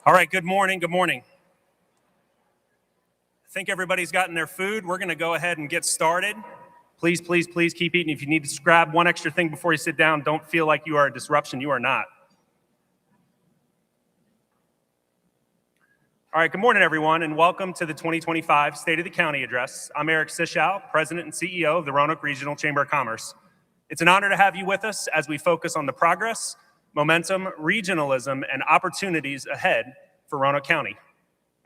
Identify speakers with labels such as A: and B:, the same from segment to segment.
A: All right, good morning, good morning. I think everybody's gotten their food. We're gonna go ahead and get started. Please, please, please keep eating. If you need to grab one extra thing before you sit down, don't feel like you are a disruption. You are not. All right, good morning, everyone, and welcome to the 2025 State of the County Address. I'm Eric Sishow, President and CEO of the Roanoke Regional Chamber of Commerce. It's an honor to have you with us as we focus on the progress, momentum, regionalism, and opportunities ahead for Roanoke County.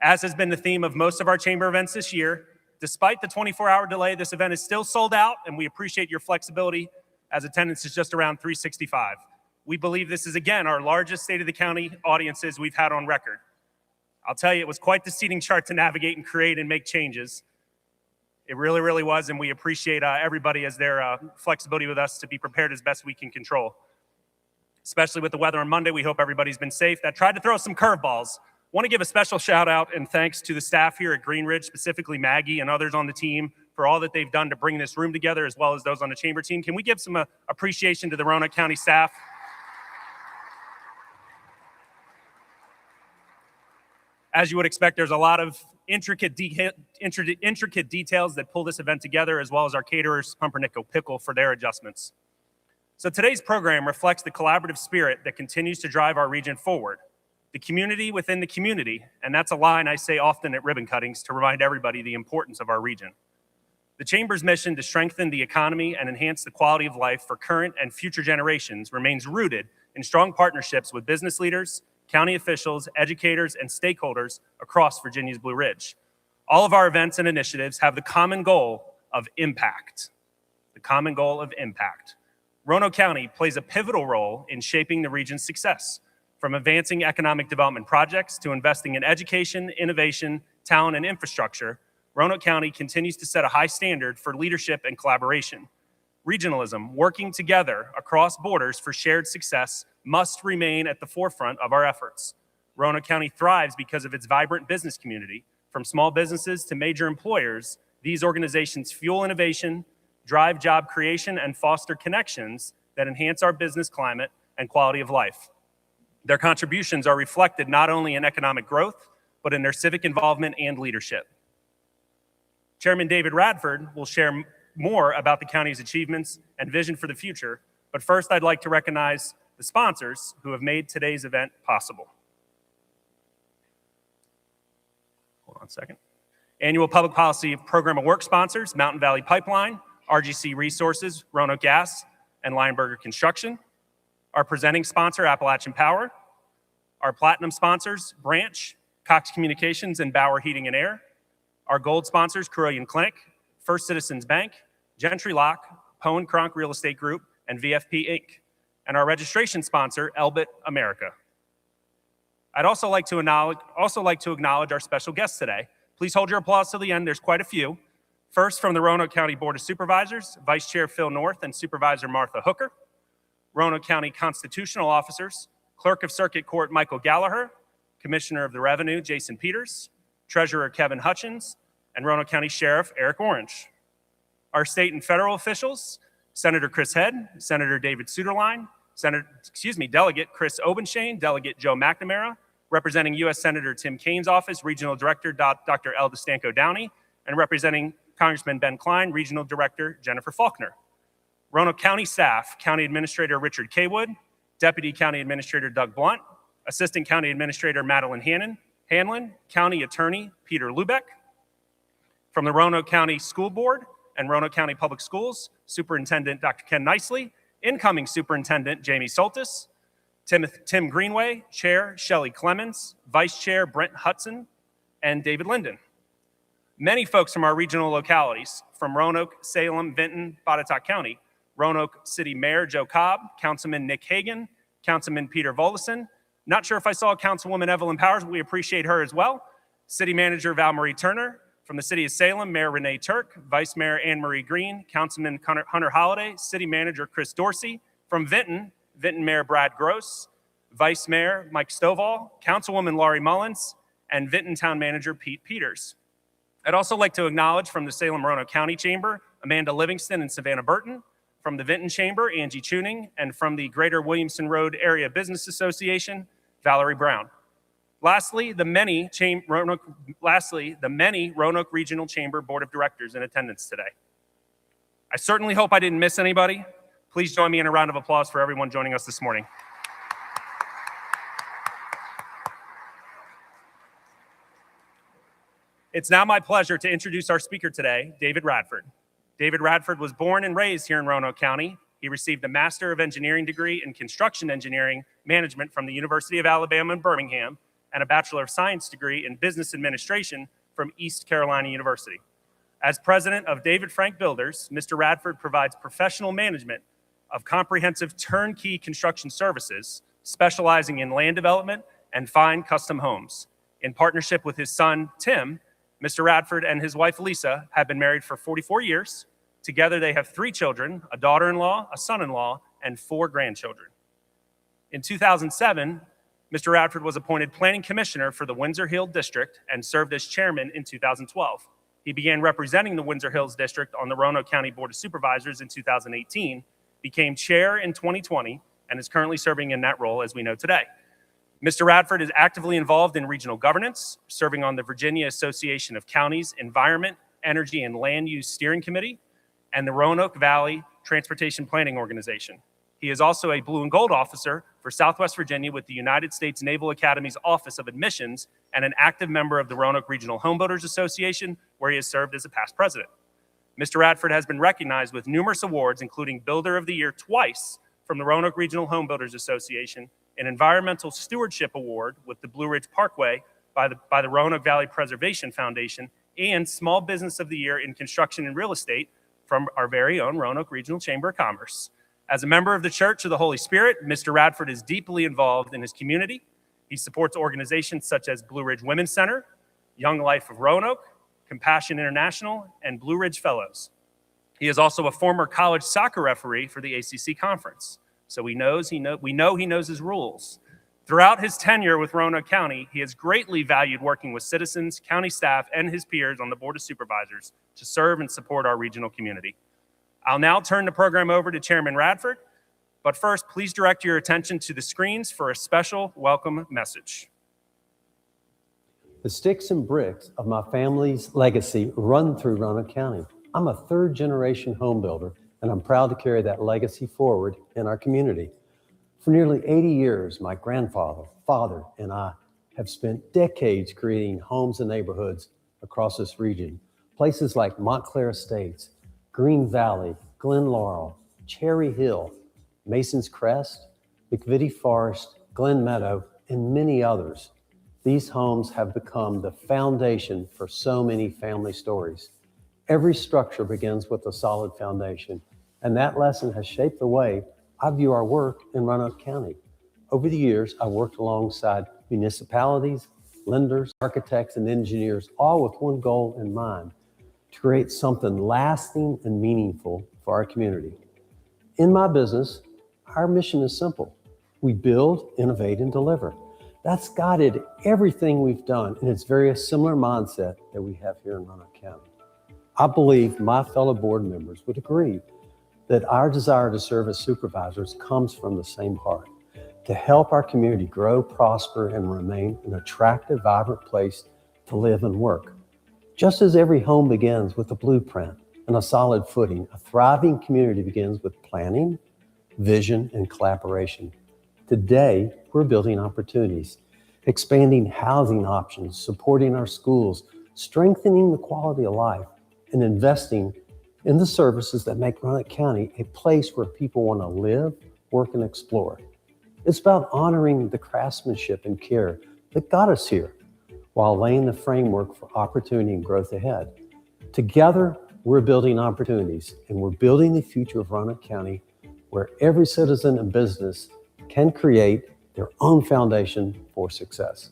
A: As has been the theme of most of our chamber events this year, despite the 24-hour delay, this event is still sold out, and we appreciate your flexibility as attendance is just around 365. We believe this is, again, our largest State of the County audiences we've had on record. I'll tell you, it was quite the seating chart to navigate and create and make changes. It really, really was, and we appreciate everybody as their flexibility with us to be prepared as best we can control. Especially with the weather on Monday, we hope everybody's been safe. That tried to throw some curveballs. Want to give a special shout out and thanks to the staff here at Greenridge, specifically Maggie and others on the team for all that they've done to bring this room together, as well as those on the chamber team. Can we give some appreciation to the Roanoke County staff? As you would expect, there's a lot of intricate details that pull this event together, as well as our caterers, Pumpernickel Pickle, for their adjustments. So today's program reflects the collaborative spirit that continues to drive our region forward. The community within the community, and that's a line I say often at ribbon cuttings to remind everybody the importance of our region. The Chamber's mission to strengthen the economy and enhance the quality of life for current and future generations remains rooted in strong partnerships with business leaders, county officials, educators, and stakeholders across Virginia's Blue Ridge. All of our events and initiatives have the common goal of impact. The common goal of impact. Roanoke County plays a pivotal role in shaping the region's success, from advancing economic development projects to investing in education, innovation, talent, and infrastructure. Roanoke County continues to set a high standard for leadership and collaboration. Regionalism, working together across borders for shared success, must remain at the forefront of our efforts. Roanoke County thrives because of its vibrant business community. From small businesses to major employers, these organizations fuel innovation, drive job creation, and foster connections that enhance our business climate and quality of life. Their contributions are reflected not only in economic growth, but in their civic involvement and leadership. Chairman David Radford will share more about the county's achievements and vision for the future, but first I'd like to recognize the sponsors who have made today's event possible. Hold on a second. Annual Public Policy Program of Work sponsors, Mountain Valley Pipeline, RGC Resources, Roanoke Gas, and Lionberger Construction. Our presenting sponsor, Appalachian Power. Our platinum sponsors, Branch, Cox Communications, and Bauer Heating and Air. Our gold sponsors, Carilion Clinic, First Citizens Bank, Gentry Lock, Poe & Cronk Real Estate Group, and VFP Inc. And our registration sponsor, Elbit America. I'd also like to acknowledge our special guests today. Please hold your applause till the end. There's quite a few. First, from the Roanoke County Board of Supervisors, Vice Chair Phil North and Supervisor Martha Hooker. Roanoke County Constitutional Officers, Clerk of Circuit Court Michael Gallagher, Commissioner of the Revenue Jason Peters, Treasurer Kevin Hutchins, and Roanoke County Sheriff Eric Orange. Our state and federal officials, Senator Chris Head, Senator David Suderline, Delegate Chris Obenshane, Delegate Joe McNamara, representing U.S. Senator Tim Kaine's office, Regional Director Dr. El DeStanco Downey, and representing Congressman Ben Klein, Regional Director Jennifer Faulkner. Roanoke County staff, County Administrator Richard Kaywood, Deputy County Administrator Doug Blunt, Assistant County Administrator Madeline Hanlon, County Attorney Peter Lubeck. From the Roanoke County School Board and Roanoke County Public Schools, Superintendent Dr. Ken Nicely, incoming Superintendent Jamie Soltis, Tim Greenway, Chair Shelley Clemens, Vice Chair Brent Hudson, and David Linden. Many folks from our regional localities, from Roanoke, Salem, Vinton, Botetourt County, Roanoke City Mayor Joe Cobb, Councilman Nick Hagan, Councilman Peter Volleson. Not sure if I saw Councilwoman Evelyn Powers, but we appreciate her as well. City Manager Val Marie Turner. From the City of Salem, Mayor Renee Turk, Vice Mayor Anne Marie Green, Councilman Hunter Holliday, City Manager Chris Dorsey. From Vinton Mayor Brad Gross, Vice Mayor Mike Stovall, Councilwoman Laurie Mullins, and Vinton Town Manager Pete Peters. I'd also like to acknowledge from the Salem-Roanoke County Chamber, Amanda Livingston and Savannah Burton. From the Vinton Chamber, Angie Tuning. And from the Greater Williamson Road Area Business Association, Valerie Brown. Lastly, the many Roanoke Regional Chamber Board of Directors in attendance today. I certainly hope I didn't miss anybody. Please join me in a round of applause for everyone joining us this morning. It's now my pleasure to introduce our speaker today, David Radford. David Radford was born and raised here in Roanoke County. He received a Master of Engineering degree in Construction Engineering Management from the University of Alabama in Birmingham and a Bachelor of Science degree in Business Administration from East Carolina University. As president of David Frank Builders, Mr. Radford provides professional management of comprehensive turnkey construction services, specializing in land development and fine custom homes. In partnership with his son, Tim, Mr. Radford and his wife, Lisa, have been married for 44 years. Together, they have 3 children, a daughter-in-law, a son-in-law, and 4 grandchildren. In 2007, Mr. Radford was appointed Planning Commissioner for the Windsor Hill District and served as chairman in 2012. He began representing the Windsor Hills District on the Roanoke County Board of Supervisors in 2018, became chair in 2020, and is currently serving in that role as we know today. Mr. Radford is actively involved in regional governance, serving on the Virginia Association of Counties Environment, Energy, and Land Use Steering Committee, and the Roanoke Valley Transportation Planning Organization. He is also a Blue and Gold officer for Southwest Virginia with the United States Naval Academy's Office of Admissions and an active member of the Roanoke Regional Homebuilders Association, where he has served as a past president. Mr. Radford has been recognized with numerous awards, including Builder of the Year twice from the Roanoke Regional Homebuilders Association, an Environmental Stewardship Award with the Blue Ridge Parkway by the Roanoke Valley Preservation Foundation, and Small Business of the Year in Construction and Real Estate from our very own Roanoke Regional Chamber of Commerce. As a member of the Church of the Holy Spirit, Mr. Radford is deeply involved in his community. He supports organizations such as Blue Ridge Women's Center, Young Life of Roanoke, Compassion International, and Blue Ridge Fellows. He is also a former college soccer referee for the ACC Conference, so we know he knows his rules. Throughout his tenure with Roanoke County, he has greatly valued working with citizens, county staff, and his peers on the Board of Supervisors to serve and support our regional community. I'll now turn the program over to Chairman Radford, but first, please direct your attention to the screens for a special welcome message.
B: The sticks and bricks of my family's legacy run through Roanoke County. I'm a 3rd-generation home builder, and I'm proud to carry that legacy forward in our community. For nearly 80 years, my grandfather, father, and I have spent decades creating homes and neighborhoods across this region. Places like Montclair Estates, Green Valley, Glen Laurel, Cherry Hill, Mason's Crest, McVitie Forest, Glen Meadow, and many others. These homes have become the foundation for so many family stories. Every structure begins with a solid foundation, and that lesson has shaped the way I view our work in Roanoke County. Over the years, I worked alongside municipalities, lenders, architects, and engineers, all with one goal in mind: to create something lasting and meaningful for our community. In my business, our mission is simple. We build, innovate, and deliver. That's guided everything we've done, and it's very a similar mindset that we have here in Roanoke County. I believe my fellow board members would agree that our desire to serve as supervisors comes from the same heart: to help our community grow, prosper, and remain an attractive, vibrant place to live and work. Just as every home begins with a blueprint and a solid footing, a thriving community begins with planning, vision, and collaboration. Today, we're building opportunities, expanding housing options, supporting our schools, strengthening the quality of life, and investing in the services that make Roanoke County a place where people want to live, work, and explore. It's about honoring the craftsmanship and care that got us here, while laying the framework for opportunity and growth ahead. Together, we're building opportunities, and we're building the future of Roanoke County, where every citizen and business can create their own foundation for success.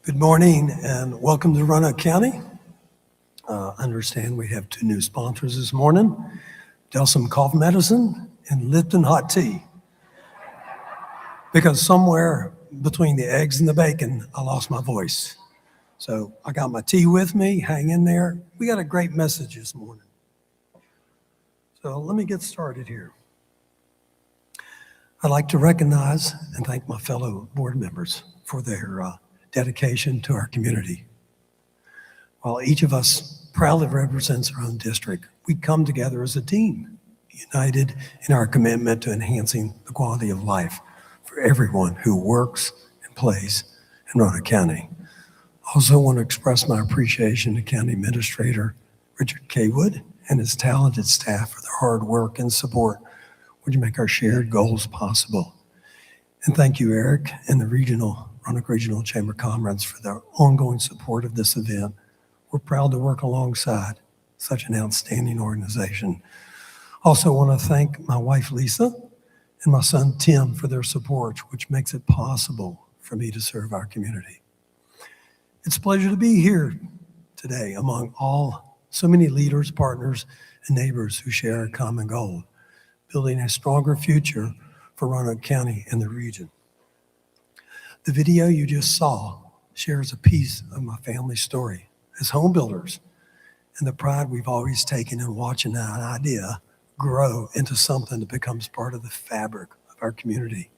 C: Good morning and welcome to Roanoke County. Understand we have 2 new sponsors this morning: Delsum Cough Medicine and Lipton Hot Tea. because somewhere between the eggs and the bacon, I lost my voice. So I got my tea with me, hang in there. We got a great message this morning. So let me get started here. I'd like to recognize and thank my fellow board members for their dedication to our community. While each of us proudly represents our own district, we come together as a team, united in our commitment to enhancing the quality of life for everyone who works and plays in Roanoke County. I also want to express my appreciation to County Administrator Richard K. Wood and his talented staff for their hard work and support, which make our shared goals possible. And thank you, Eric, and the Roanoke Regional Chamber comrades for their ongoing support of this event. We're proud to work alongside such an outstanding organization. Also want to thank my wife, Lisa, and my son, Tim, for their support, which makes it possible for me to serve our community. It's a pleasure to be here today among so many leaders, partners, and neighbors who share a common goal, building a stronger future for Roanoke County and the region. The video you just saw shares a piece of my family's story as home builders and the pride we've always taken in watching that idea grow into something that becomes part of the fabric of our community.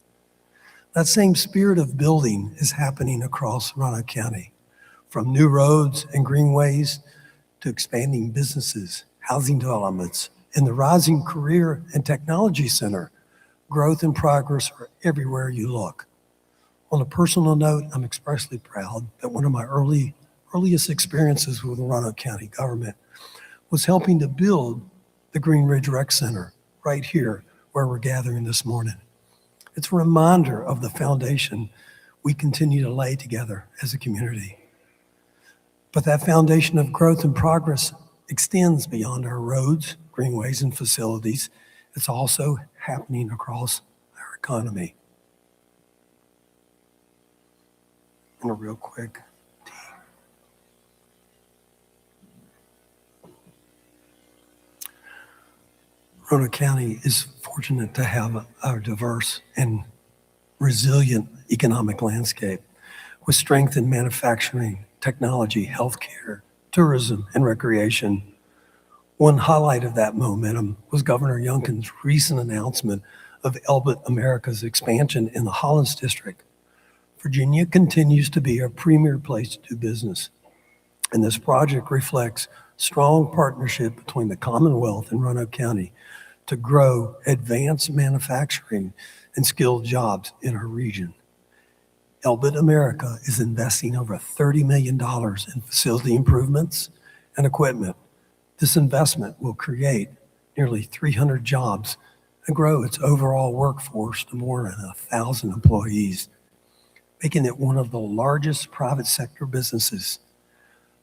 C: That same spirit of building is happening across Roanoke County, from new roads and greenways to expanding businesses, housing developments, and the rising career and technology center. Growth and progress are everywhere you look. On a personal note, I'm expressly proud that one of my earliest experiences with the Roanoke County government was helping to build the Green Ridge Rec Center right here where we're gathering this morning. It's a reminder of the foundation we continue to lay together as a community. But that foundation of growth and progress extends beyond our roads, greenways, and facilities. It's also happening across our economy. And a real quick. Roanoke County is fortunate to have a diverse and resilient economic landscape with strength in manufacturing, technology, healthcare, tourism, and recreation. One highlight of that momentum was Governor Youngkin's recent announcement of Elbit America's expansion in the Hollins District. Virginia continues to be a premier place to do business, and this project reflects strong partnership between the Commonwealth and Roanoke County to grow advanced manufacturing and skilled jobs in our region. Elbit America is investing over $30 million in facility improvements and equipment. This investment will create nearly 300 jobs and grow its overall workforce to more than 1,000 employees, making it one of the largest private sector businesses.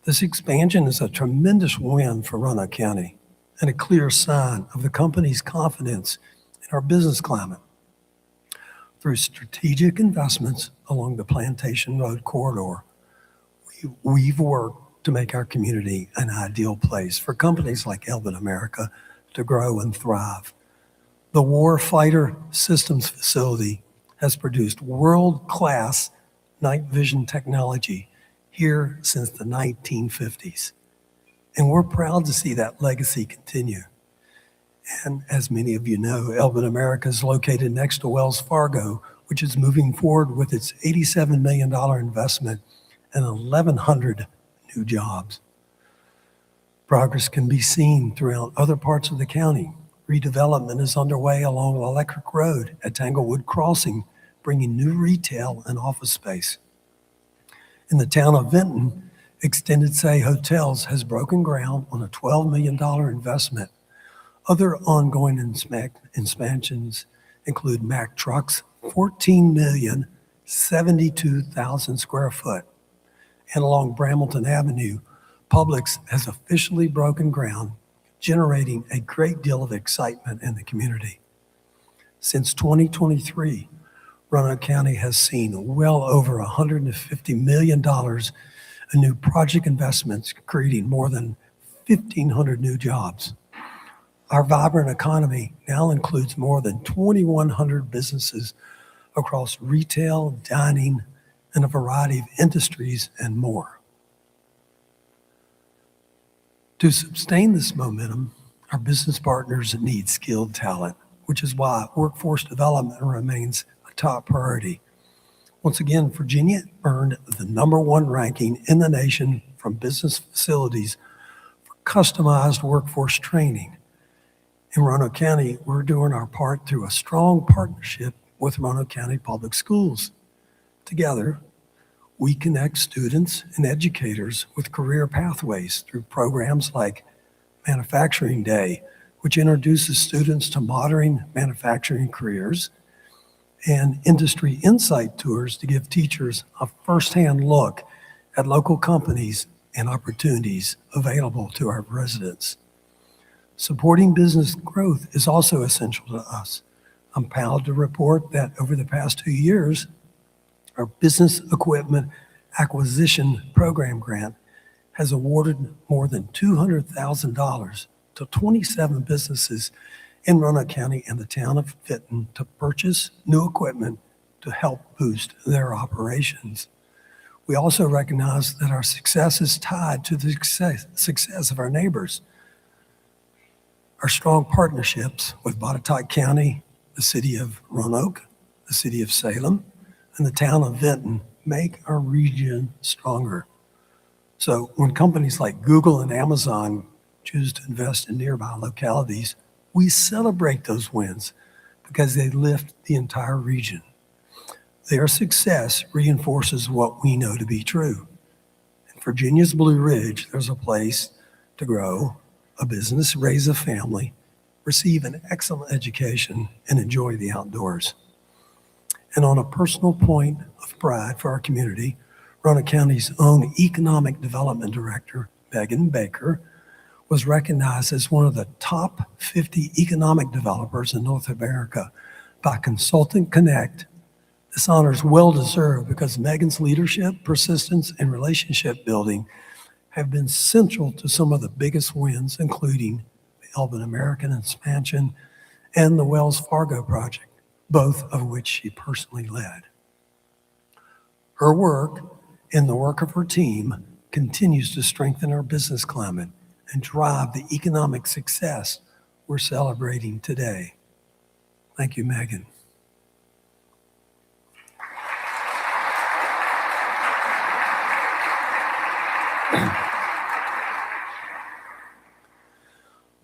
C: This expansion is a tremendous win for Roanoke County and a clear sign of the company's confidence in our business climate. Through strategic investments along the Plantation Road corridor, we've worked to make our community an ideal place for companies like Elbit America to grow and thrive. The Warfighter Systems facility has produced world-class night vision technology here since the 1950s. And we're proud to see that legacy continue. And as many of you know, Elbit America is located next to Wells Fargo, which is moving forward with its $87 million investment and 1,100 new jobs. Progress can be seen throughout other parts of the county. Redevelopment is underway along Electric Road at Tanglewood Crossing, bringing new retail and office space. In the town of Vinton, Extended Stay Hotels has broken ground on a $12 million investment. Other ongoing expansions include Mack Trucks, 14,072,000 square foot. And along Brambleton Avenue, Publix has officially broken ground, generating a great deal of excitement in the community. Since 2023, Roanoke County has seen well over $150 million in new project investments, creating more than 1,500 new jobs. Our vibrant economy now includes more than 2,100 businesses across retail, dining, and a variety of industries and more. To sustain this momentum, our business partners need skilled talent, which is why workforce development remains a top priority. Once again, Virginia earned the #1 ranking in the nation from business facilities for customized workforce training. In Roanoke County, we're doing our part through a strong partnership with Roanoke County Public Schools. Together, we connect students and educators with career pathways through programs like Manufacturing Day, which introduces students to modern manufacturing careers, and industry insight tours to give teachers a firsthand look at local companies and opportunities available to our residents. Supporting business growth is also essential to us. I'm proud to report that over the past 2 years, our Business Equipment Acquisition Program grant has awarded more than $200,000 to 27 businesses in Roanoke County and the town of Vinton to purchase new equipment to help boost their operations. We also recognize that our success is tied to the success of our neighbors. Our strong partnerships with Botetourt County, the city of Roanoke, the city of Salem, and the town of Vinton make our region stronger. So when companies like Google and Amazon choose to invest in nearby localities, we celebrate those wins because they lift the entire region. Their success reinforces what we know to be true. In Virginia's Blue Ridge, there's a place to grow a business, raise a family, receive an excellent education, and enjoy the outdoors. And on a personal point of pride for our community, Roanoke County's own Economic Development Director, Megan Baker, was recognized as one of the top 50 economic developers in North America by Consultant Connect. This honor is well-deserved because Megan's leadership, persistence, and relationship building have been central to some of the biggest wins, including the Elvin American expansion and the Wells Fargo project, both of which she personally led. Her work and the work of her team continues to strengthen our business climate and drive the economic success we're celebrating today. Thank you, Megan.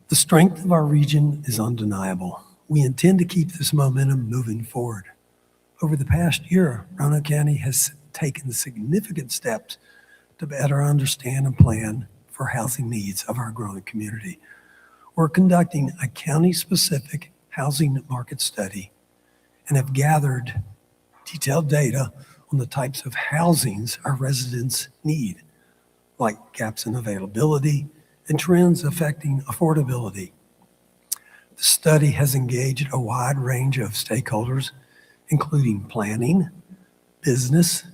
C: The strength of our region is undeniable. We intend to keep this momentum moving forward. Over the past year, Roanoke County has taken significant steps to better understand and plan for housing needs of our growing community. We're conducting a county-specific housing market study and have gathered detailed data on the types of housings our residents need, like gaps in availability and trends affecting affordability. The study has engaged a wide range of stakeholders, including planning, business,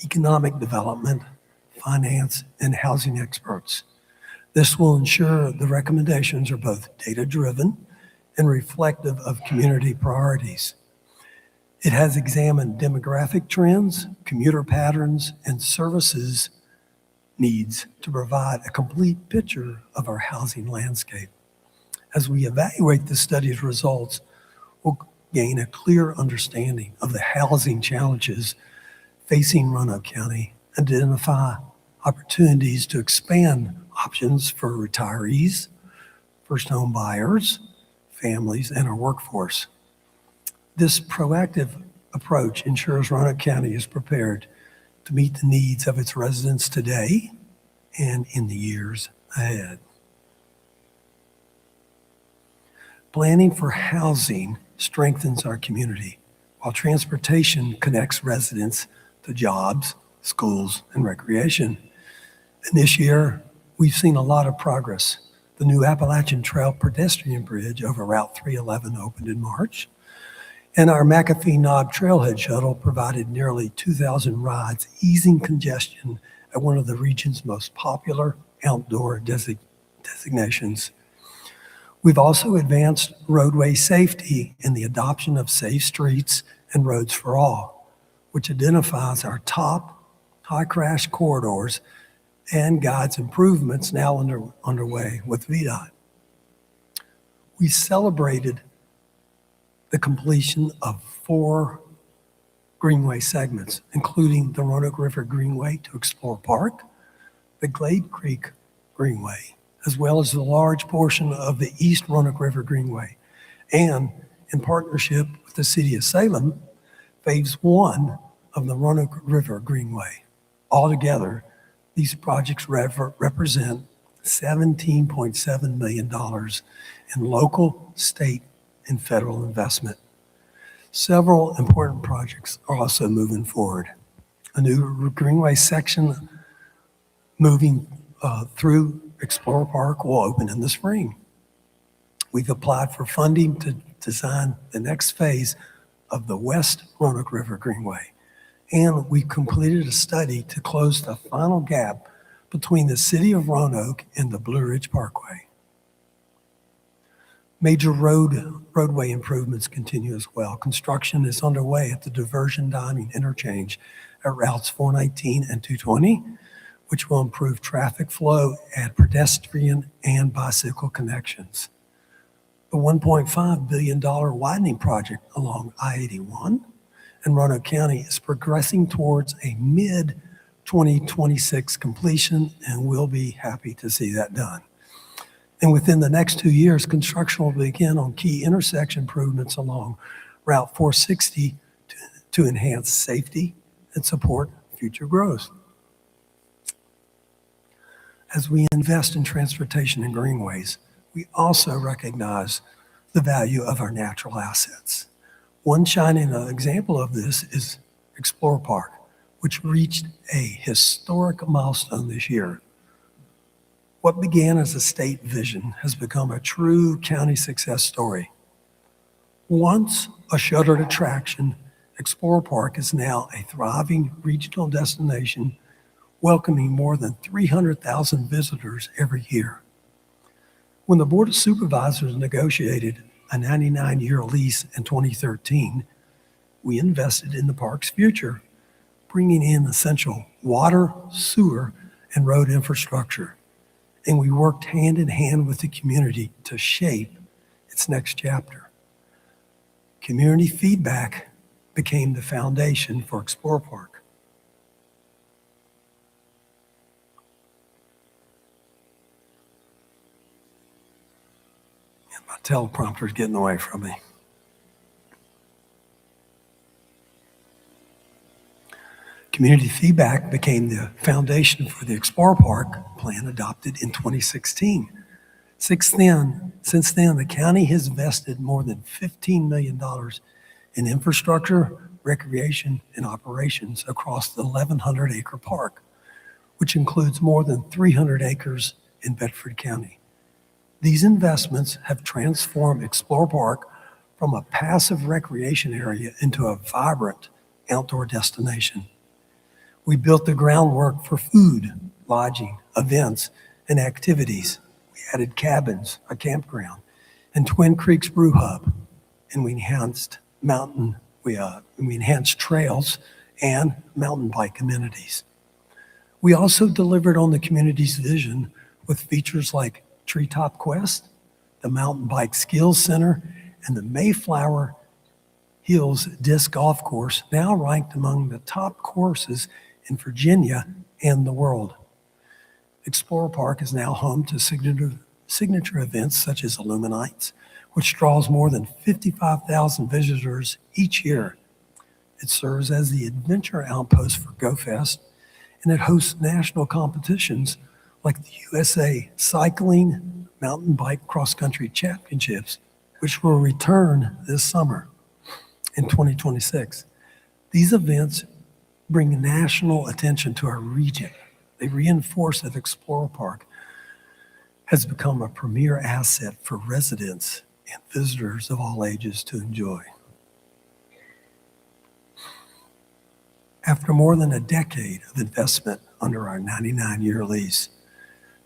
C: economic development, finance, and housing experts. This will ensure the recommendations are both data-driven and reflective of community priorities. It has examined demographic trends, commuter patterns, and services needs to provide a complete picture of our housing landscape. As we evaluate the study's results, we'll gain a clear understanding of the housing challenges facing Roanoke County, identify opportunities to expand options for retirees, first home buyers, families, and our workforce. This proactive approach ensures Roanoke County is prepared to meet the needs of its residents today and in the years ahead. Planning for housing strengthens our community, while transportation connects residents to jobs, schools, and recreation. And this year, we've seen a lot of progress. The new Appalachian Trail pedestrian bridge over Route 311 opened in March, and our McAfee Knob Trailhead shuttle provided nearly 2,000 rides, easing congestion at one of the region's most popular outdoor designations. We've also advanced roadway safety in the adoption of safe streets and Roads for All, which identifies our top high crash corridors and guides improvements now underway with VDOT. We celebrated the completion of 4 Greenway segments, including the Roanoke River Greenway to Explore Park, the Glade Creek Greenway, as well as the large portion of the East Roanoke River Greenway, and in partnership with the City of Salem, Phase 1 of the Roanoke River Greenway. Altogether, these projects represent $17.7 million in local, state, and federal investment. Several important projects are also moving forward. A new Greenway section moving through Explorer Park will open in the spring. We've applied for funding to design the next phase of the West Roanoke River Greenway, and we completed a study to close the final gap between the city of Roanoke and the Blue Ridge Parkway. Major roadway improvements continue as well. Construction is underway at the diversion dining interchange at routes 419 and 220, which will improve traffic flow at pedestrian and bicycle connections. The $1.5 billion widening project along I-81 in Roanoke County is progressing towards a mid-2026 completion, and we'll be happy to see that done. And within the next 2 years, construction will begin on key intersection improvements along Route 460 to enhance safety and support future growth. As we invest in transportation and greenways, we also recognize the value of our natural assets. One shining example of this is Explorer Park, which reached a historic milestone this year. What began as a state vision has become a true county success story. Once a shuttered attraction, Explorer Park is now a thriving regional destination, welcoming more than 300,000 visitors every year. When the Board of Supervisors negotiated a 99-year lease in 2013, we invested in the park's future, bringing in essential water, sewer, and road infrastructure. And we worked hand in hand with the community to shape its next chapter. Community feedback became the foundation for Explorer Park. And my teleprompter's getting away from me. Community feedback became the foundation for the Explorer Park plan adopted in 2016. Since then, the county has invested more than $15 million in infrastructure, recreation, and operations across the 1,100-acre park, which includes more than 300 acres in Bedford County. These investments have transformed Explorer Park from a passive recreation area into a vibrant outdoor destination. We built the groundwork for food, lodging, events, and activities. We added cabins, a campground, and Twin Creeks Brew Hub, and we enhanced trails and mountain bike amenities. We also delivered on the community's vision with features like Treetop Quest, the Mountain Bike Skills Center, and the Mayflower Hills Disc Golf Course, now ranked among the top courses in Virginia and the world. Explorer Park is now home to signature events such as Illuminates, which draws more than 55,000 visitors each year. It serves as the adventure outpost for GoFest, and it hosts national competitions like the USA Cycling Mountain Bike Cross Country Championships, which will return this summer in 2026. These events bring national attention to our region. They reinforce that Explorer Park has become a premier asset for residents and visitors of all ages to enjoy. After more than a decade of investment under our 99-year lease,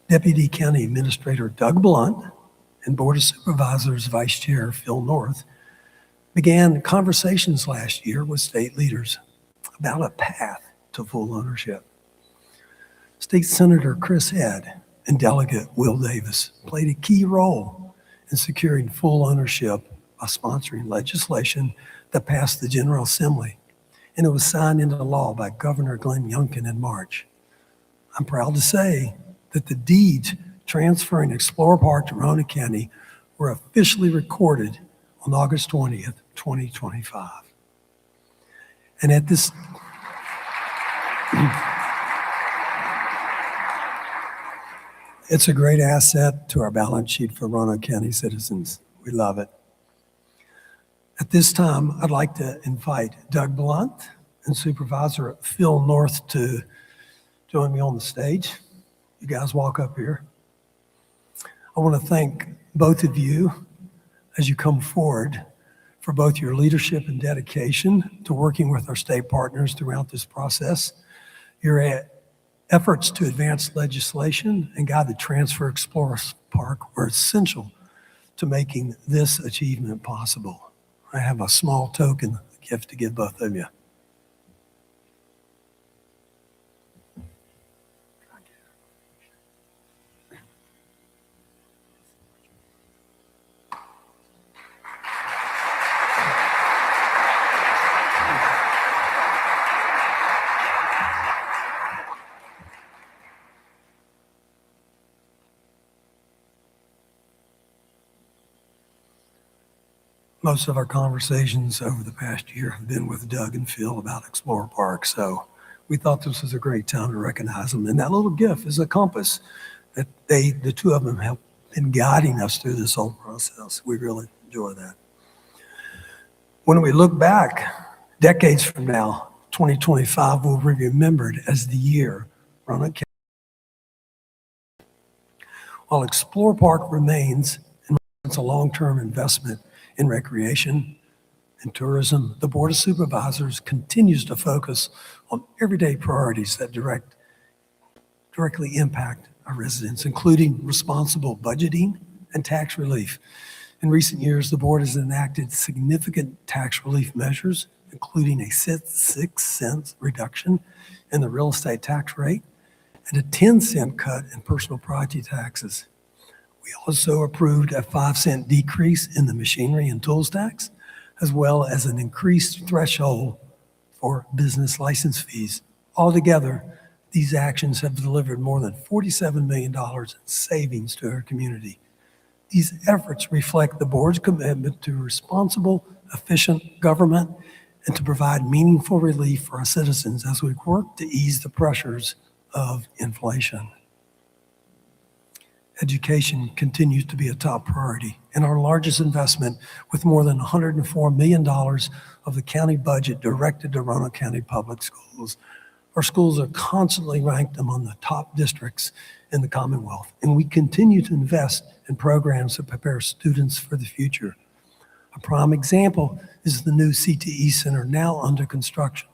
C: Deputy County Administrator Doug Blunt and Board of Supervisors Vice Chair Phil North began conversations last year with state leaders about a path to full ownership. State Senator Chris Head and Delegate Will Davis played a key role in securing full ownership by sponsoring legislation that passed the General Assembly, and it was signed into law by Governor Glenn Youngkin in March. I'm proud to say that the deeds transferring Explorer Park to Roanoke County were officially recorded on August 20th, 2025. And at this it's a great asset to our balance sheet for Roanoke County citizens. We love it. At this time, I'd like to invite Doug Blunt and Supervisor Phil North to join me on the stage. You guys walk up here. I want to thank both of you as you come forward for both your leadership and dedication to working with our state partners throughout this process. Your efforts to advance legislation and guide the transfer of Explorer Park were essential to making this achievement possible. I have a small token gift to give both of you. Most of our conversations over the past year have been with Doug and Phil about Explorer Park, so we thought this was a great time to recognize them. And that little gift is a compass that the two of them have been guiding us through this whole process. We really enjoy that. When we look back decades from now, 2025 will be remembered as the year Roanoke County. While Explorer Park remains a long-term investment in recreation and tourism, the Board of Supervisors continues to focus on everyday priorities that directly impact our residents, including responsible budgeting and tax relief. In recent years, the board has enacted significant tax relief measures, including a 6-cent reduction in the real estate tax rate and a 10-cent cut in personal property taxes. We also approved a 5-cent decrease in the machinery and tools tax, as well as an increased threshold for business license fees. Altogether, these actions have delivered more than $47 million in savings to our community. These efforts reflect the board's commitment to responsible, efficient government and to provide meaningful relief for our citizens as we work to ease the pressures of inflation. Education continues to be a top priority and our largest investment, with more than $104 million of the county budget directed to Roanoke County Public Schools. Our schools are constantly ranked among the top districts in the Commonwealth, and we continue to invest in programs that prepare students for the future. A prime example is the new CTE Center now under construction.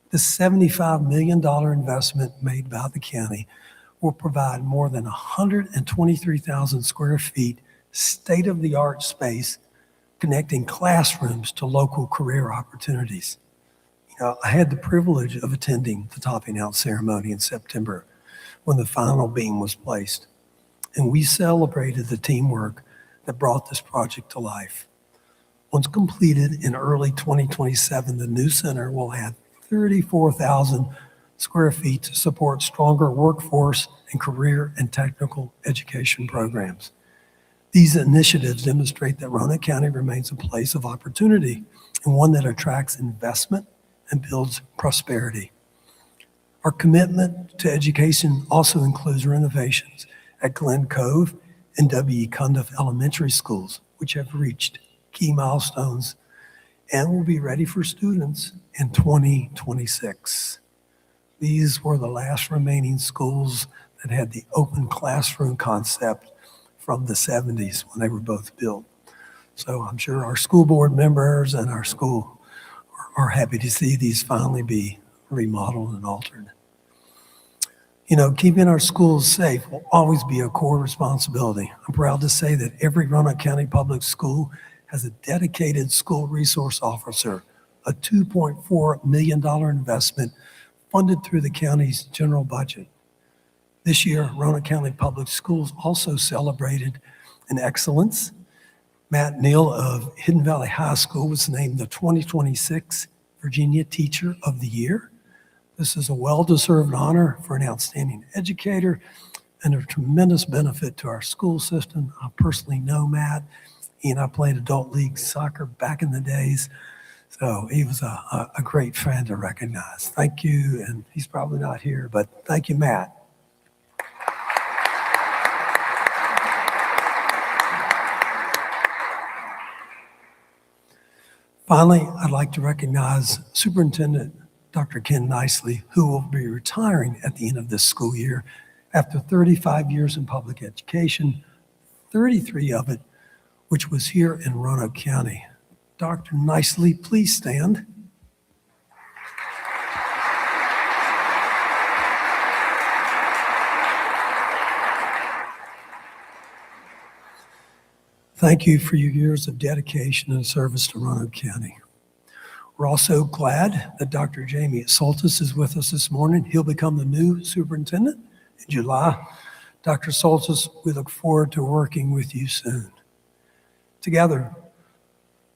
C: The $75 million investment made by the county will provide more than 123,000 square feet state-of-the-art space connecting classrooms to local career opportunities. I had the privilege of attending the topping out ceremony in September when the final beam was placed, and we celebrated the teamwork that brought this project to life. Once completed in early 2027, the new center will have 34,000 square feet to support stronger workforce and career and technical education programs. These initiatives demonstrate that Roanoke County remains a place of opportunity and one that attracts investment and builds prosperity. Our commitment to education also includes renovations at Glen Cove and W.E. Cundiff Elementary Schools, which have reached key milestones and will be ready for students in 2026. These were the last remaining schools that had the open classroom concept from the 70s when they were both built. So I'm sure our school board members and our school are happy to see these finally be remodeled and altered. Keeping our schools safe will always be a core responsibility. I'm proud to say that every Roanoke County public school has a dedicated school resource officer, a $2.4 million investment funded through the county's general budget. This year, Roanoke County Public Schools also celebrated an excellence. Matt Neal of Hidden Valley High School was named the 2026 Virginia Teacher of the Year. This is a well-deserved honor for an outstanding educator and a tremendous benefit to our school system. I personally know Matt. He and I played adult league soccer back in the days. So he was a great friend to recognize. Thank you, and he's probably not here, but thank you, Matt. Finally, I'd like to recognize Superintendent Dr. Ken Nicely, who will be retiring at the end of this school year after 35 years in public education, 33 of it which was here in Roanoke County. Dr. Nicely, please stand. Thank you for your years of dedication and service to Roanoke County. We're also glad that Dr. Jamie Soltis is with us this morning. He'll become the new superintendent in July. Dr. Soltis, we look forward to working with you soon. Together,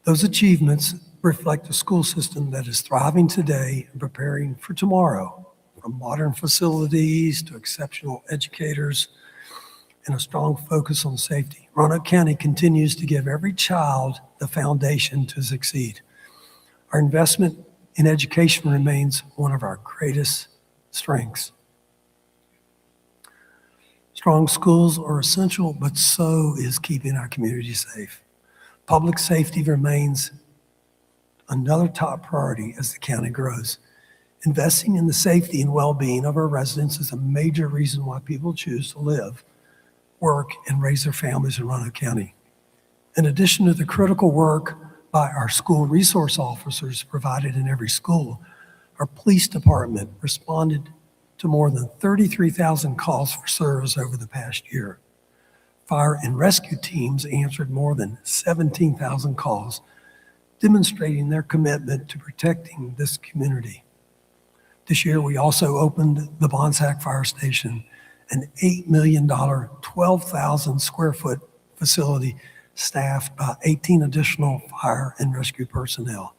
C: those achievements reflect a school system that is thriving today and preparing for tomorrow, from modern facilities to exceptional educators and a strong focus on safety. Roanoke County continues to give every child the foundation to succeed. Our investment in education remains one of our greatest strengths. Strong schools are essential, but so is keeping our community safe. Public safety remains another top priority as the county grows. Investing in the safety and well-being of our residents is a major reason why people choose to live, work, and raise their families in Roanoke County. In addition to the critical work by our school resource officers provided in every school, our police department responded to more than 33,000 calls for service over the past year. Fire and rescue teams answered more than 17,000 calls, demonstrating their commitment to protecting this community. This year, we also opened the Bonsack Fire Station, an $8 million, 12,000 square foot facility staffed by 18 additional fire and rescue personnel.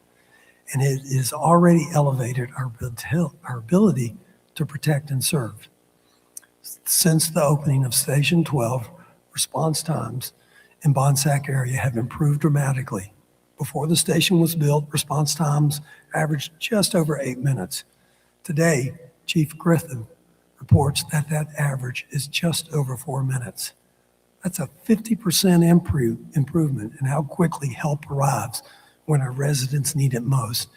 C: And it has already elevated our ability to protect and serve. Since the opening of Station 12, response times in Bonsack area have improved dramatically. Before the station was built, response times averaged just over 8 minutes. Today, Chief Griffin reports that that average is just over 4 minutes. That's a 50% improvement in how quickly help arrives when our residents need it most,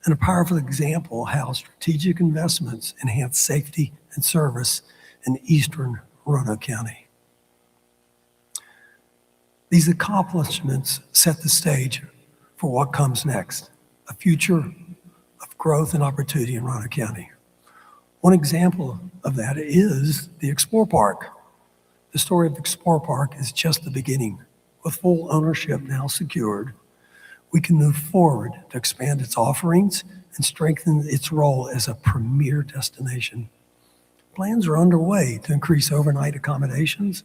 C: and a powerful example of how strategic investments enhance safety and service in eastern Roanoke County. These accomplishments set the stage for what comes next, a future of growth and opportunity in Roanoke County. One example of that is the Explore Park. The story of Explore Park is just the beginning. With full ownership now secured, we can move forward to expand its offerings and strengthen its role as a premier destination. Plans are underway to increase overnight accommodations,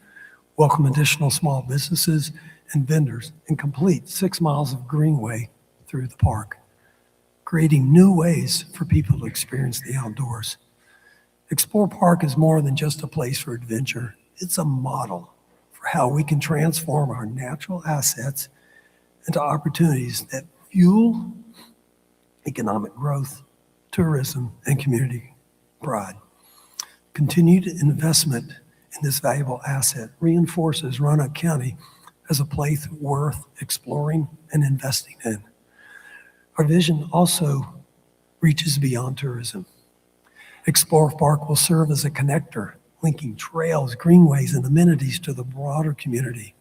C: welcome additional small businesses and vendors, and complete 6 miles of greenway through the park, creating new ways for people to experience the outdoors. Explore Park is more than just a place for adventure. It's a model for how we can transform our natural assets into opportunities that fuel economic growth, tourism, and community pride. Continued investment in this valuable asset reinforces Roanoke County as a place worth exploring and investing in. Our vision also reaches beyond tourism. Explore Park will serve as a connector, linking trails, greenways, and amenities to the broader community.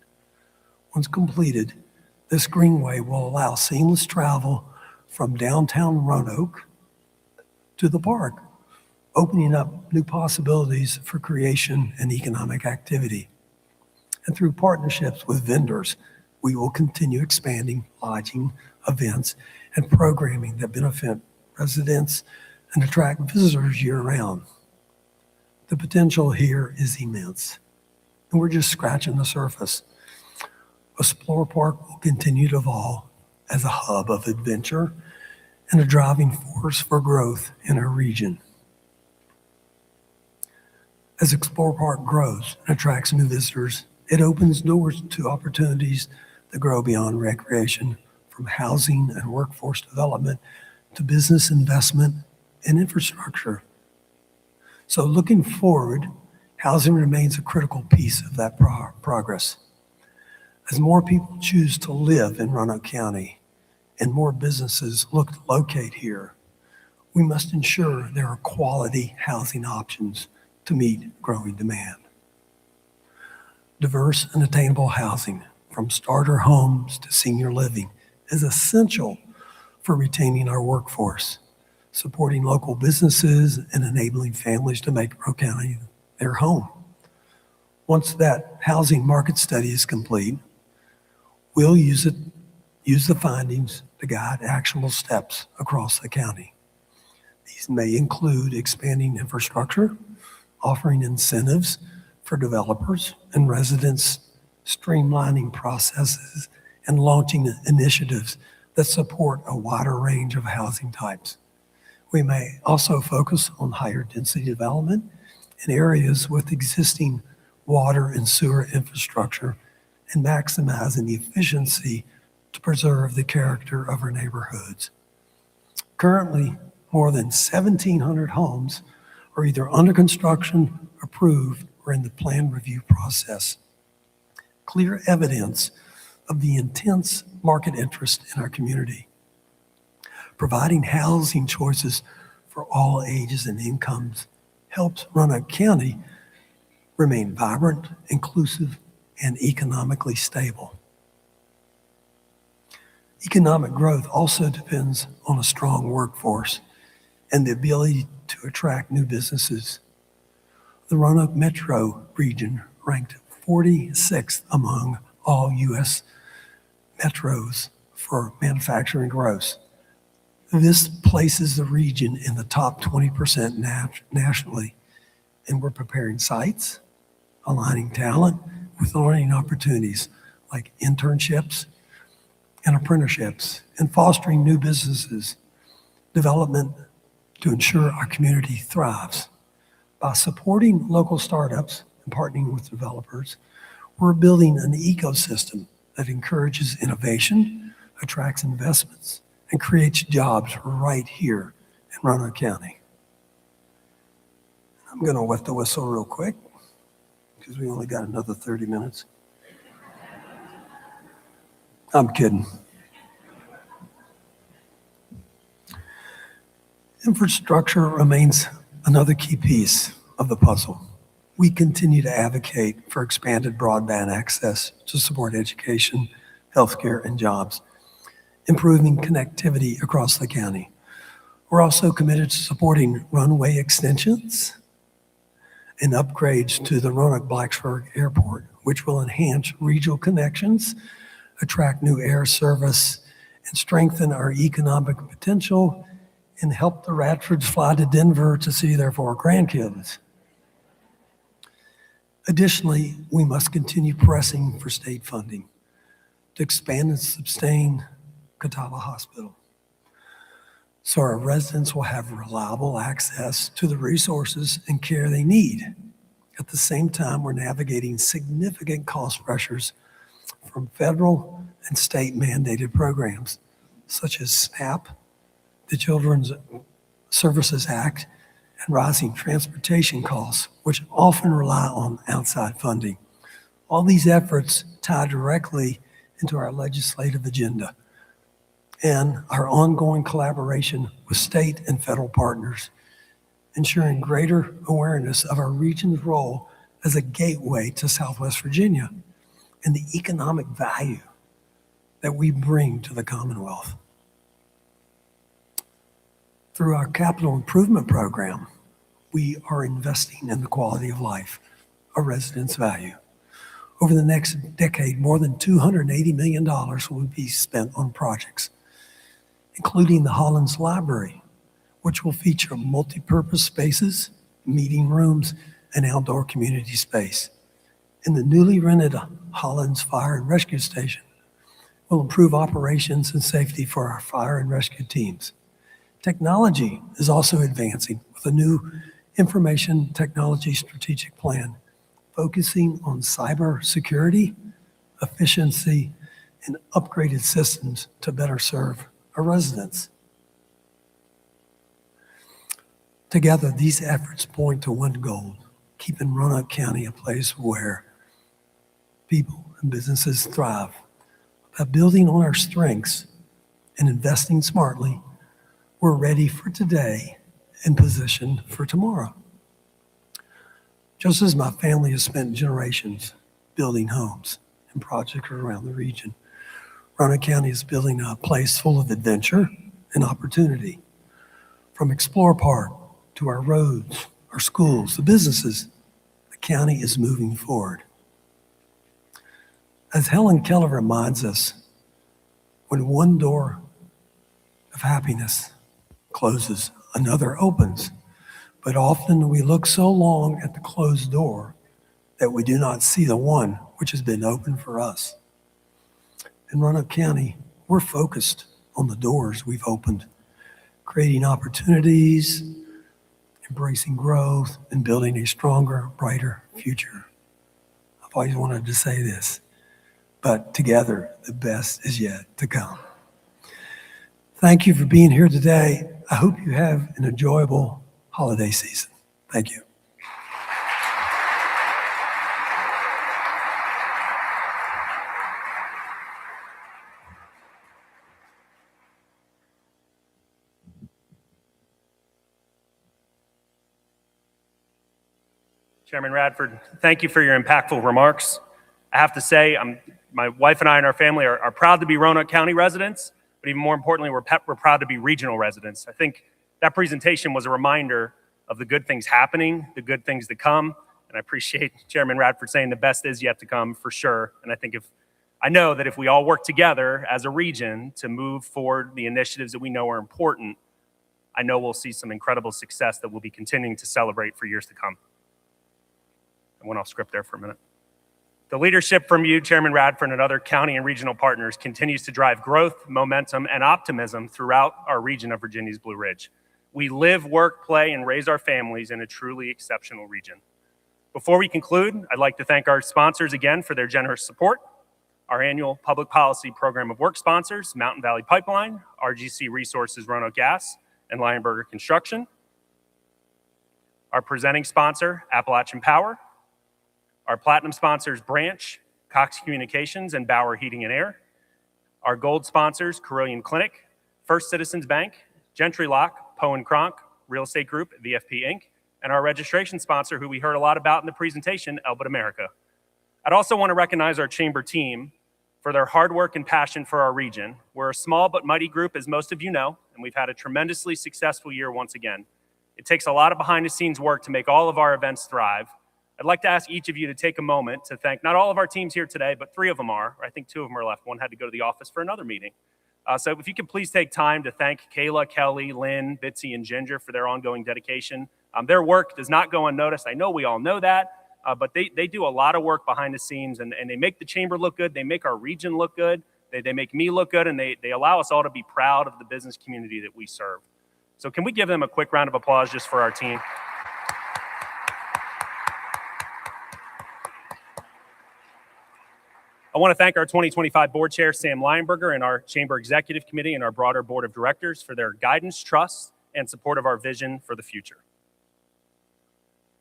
C: Once completed, this greenway will allow seamless travel from downtown Roanoke to the park, opening up new possibilities for creation and economic activity. And through partnerships with vendors, we will continue expanding lodging, events, and programming that benefit residents and attract visitors year-round. The potential here is immense, and we're just scratching the surface. Explorer Park will continue to evolve as a hub of adventure and a driving force for growth in our region. As Explorer Park grows and attracts new visitors, it opens doors to opportunities that grow beyond recreation, from housing and workforce development to business investment and infrastructure. So looking forward, housing remains a critical piece of that progress. As more people choose to live in Roanoke County and more businesses look to locate here, we must ensure there are quality housing options to meet growing demand. Diverse and attainable housing, from starter homes to senior living, is essential for retaining our workforce, supporting local businesses, and enabling families to make Roanoke County their home. Once that housing market study is complete, we'll use the findings to guide actionable steps across the county. These may include expanding infrastructure, offering incentives for developers and residents, streamlining processes, and launching initiatives that support a wider range of housing types. We may also focus on higher density development in areas with existing water and sewer infrastructure and maximizing the efficiency to preserve the character of our neighborhoods. Currently, more than 1,700 homes are either under construction, approved, or in the plan review process. Clear evidence of the intense market interest in our community. Providing housing choices for all ages and incomes helps Roanoke County remain vibrant, inclusive, and economically stable. Economic growth also depends on a strong workforce and the ability to attract new businesses. The Roanoke Metro region ranked 46th among all U.S. metros for manufacturing growth. This places the region in the top 20% nationally, and we're preparing sites, aligning talent with learning opportunities like internships and apprenticeships, and fostering new businesses development to ensure our community thrives. By supporting local startups and partnering with developers, we're building an ecosystem that encourages innovation, attracts investments, and creates jobs right here in Roanoke County. I'm going to wet the whistle real quick because we only got another 30 minutes. I'm kidding. Infrastructure remains another key piece of the puzzle. We continue to advocate for expanded broadband access to support education, healthcare, and jobs, improving connectivity across the county. We're also committed to supporting runway extensions and upgrades to the Roanoke-Blacksburg Airport, which will enhance regional connections, attract new air service, and strengthen our economic potential, and help the Radfords fly to Denver to see their 4 grandkids. Additionally, we must continue pressing for state funding to expand and sustain Catawba Hospital, so our residents will have reliable access to the resources and care they need. At the same time, we're navigating significant cost pressures from federal and state mandated programs, such as SNAP, the Children's Services Act, and rising transportation costs, which often rely on outside funding. All these efforts tie directly into our legislative agenda and our ongoing collaboration with state and federal partners, ensuring greater awareness of our region's role as a gateway to Southwest Virginia and the economic value that we bring to the Commonwealth. Through our capital improvement program, we are investing in the quality of life our residents value. Over the next decade, more than $280 million will be spent on projects, including the Hollins Library, which will feature multi-purpose spaces, meeting rooms, and outdoor community space. And the newly rented Hollins Fire and Rescue Station will improve operations and safety for our fire and rescue teams. Technology is also advancing with a new information technology strategic plan focusing on cyber security, efficiency, and upgraded systems to better serve our residents. Together, these efforts point to one goal: keeping Roanoke County a place where people and businesses thrive. By building on our strengths and investing smartly, we're ready for today and positioned for tomorrow. Just as my family has spent generations building homes and projects around the region, Roanoke County is building a place full of adventure and opportunity. From Explore Park to our roads, our schools, the businesses, the county is moving forward. As Helen Keller reminds us, when one door of happiness closes, another opens. But often we look so long at the closed door that we do not see the one which has been opened for us. In Roanoke County, we're focused on the doors we've opened, creating opportunities, embracing growth, and building a stronger, brighter future. I've always wanted to say this, but together, the best is yet to come. Thank you for being here today. I hope you have an enjoyable holiday season. Thank you.
A: Chairman Radford, thank you for your impactful remarks. I have to say, my wife and I and our family are proud to be Roanoke County residents, but even more importantly, we're proud to be regional residents. I think that presentation was a reminder of the good things happening, the good things to come, and I appreciate Chairman Radford saying the best is yet to come for sure. And I know that if we all work together as a region to move forward the initiatives that we know are important, I know we'll see some incredible success that we'll be continuing to celebrate for years to come. I went off script there for a minute. The leadership from you, Chairman Radford, and other county and regional partners continues to drive growth, momentum, and optimism throughout our region of Virginia's Blue Ridge. We live, work, play, and raise our families in a truly exceptional region. Before we conclude, I'd like to thank our sponsors again for their generous support. Our annual public policy program of work sponsors, Mountain Valley Pipeline, RGC Resources, Roanoke Gas, and Lionberger Construction. Our presenting sponsor, Appalachian Power. Our platinum sponsors, Branch, Cox Communications, and Bauer Heating and Air. Our gold sponsors, Carilion Clinic, First Citizens Bank, Gentry Lock, Poe & Kronk, Real Estate Group, VFP Inc., and our registration sponsor, who we heard a lot about in the presentation, Elbit America. I'd also want to recognize our chamber team for their hard work and passion for our region. We're a small but mighty group, as most of you know, and we've had a tremendously successful year once again. It takes a lot of behind-the-scenes work to make all of our events thrive. I'd like to ask each of you to take a moment to thank not all of our teams here today, but 3 of them are. I think 2 of them are left. One had to go to the office for another meeting. So if you could please take time to thank Kayla, Kelly, Lynn, Bitsy, and Ginger for their ongoing dedication. Their work does not go unnoticed. I know we all know that, but they do a lot of work behind the scenes, and they make the chamber look good. They make our region look good. They make me look good, and they allow us all to be proud of the business community that we serve. So can we give them a quick round of applause just for our team? I want to thank our 2025 board chair, Sam Lionberger, and our chamber executive committee and our broader board of directors for their guidance, trust, and support of our vision for the future.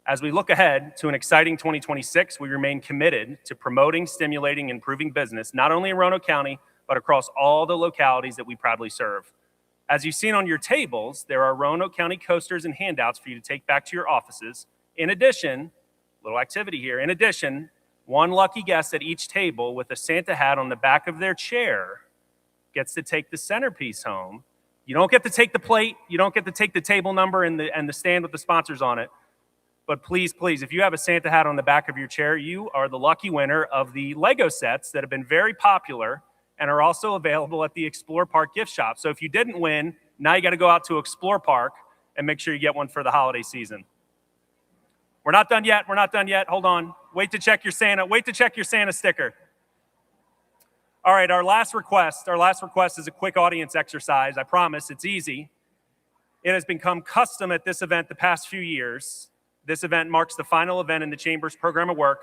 A: As we look ahead to an exciting 2026, we remain committed to promoting, stimulating, and improving business, not only in Roanoke County, but across all the localities that we proudly serve. As you've seen on your tables, there are Roanoke County coasters and handouts for you to take back to your offices. In addition, little activity here, in addition, one lucky guest at each table with a Santa hat on the back of their chair gets to take the centerpiece home. You don't get to take the plate. You don't get to take the table number and the stand with the sponsors on it. But please, please, if you have a Santa hat on the back of your chair, you are the lucky winner of the Lego sets that have been very popular and are also available at the Explore Park gift shop. So if you didn't win, now you got to go out to Explore Park and make sure you get one for the holiday season. We're not done yet. We're not done yet. Hold on. Wait to check your Santa sticker. All right, our last request is a quick audience exercise. I promise it's easy. It has become custom at this event the past few years. This event marks the final event in the Chamber's program of work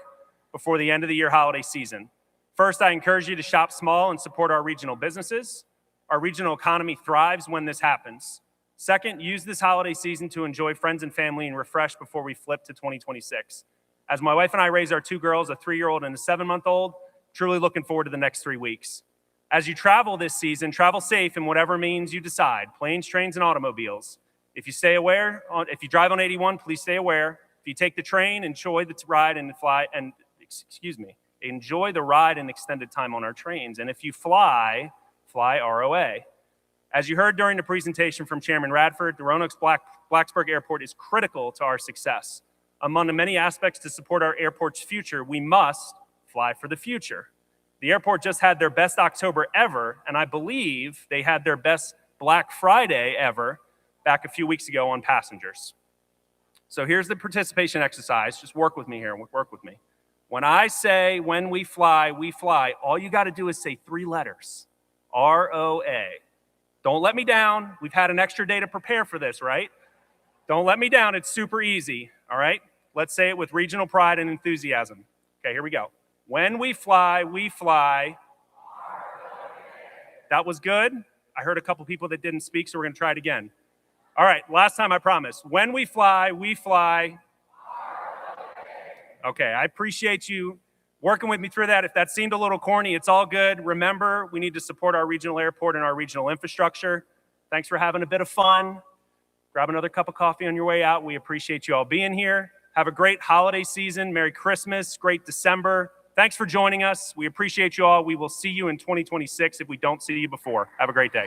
A: before the end of the year holiday season. First, I encourage you to shop small and support our regional businesses. Our regional economy thrives when this happens. Second, use this holiday season to enjoy friends and family and refresh before we flip to 2026. As my wife and I raise our 2 girls, a 3-year-old and a 7-month-old, truly looking forward to the next 3 weeks. As you travel this season, travel safe in whatever means you decide, planes, trains, and automobiles. If you drive on 81, please stay aware. If you take the train, enjoy the ride and enjoy the ride and extended time on our trains. And if you fly ROA. As you heard during the presentation from Chairman Radford, the Roanoke Blacksburg Airport is critical to our success. Among the many aspects to support our airport's future, we must fly for the future. The airport just had their best October ever, and I believe they had their best Black Friday ever back a few weeks ago on passengers. So here's the participation exercise. Just work with me here, work with me. When I say when we fly, all you got to do is say 3 letters, ROA. Don't let me down. We've had an extra day to prepare for this, right? Don't let me down. It's super easy, all right? Let's say it with regional pride and enthusiasm. Okay, here we go. When we fly, That was good. I heard a couple people that didn't speak, so we're going to try it again. All right, last time I promise. When we fly, Okay, I appreciate you working with me through that. If that seemed a little corny, it's all good. Remember, we need to support our regional airport and our regional infrastructure. Thanks for having a bit of fun. Grab another cup of coffee on your way out. We appreciate you all being here. Have a great holiday season. Merry Christmas, great December. Thanks for joining us. We appreciate you all. We will see you in 2026 if we don't see you before. Have a great day.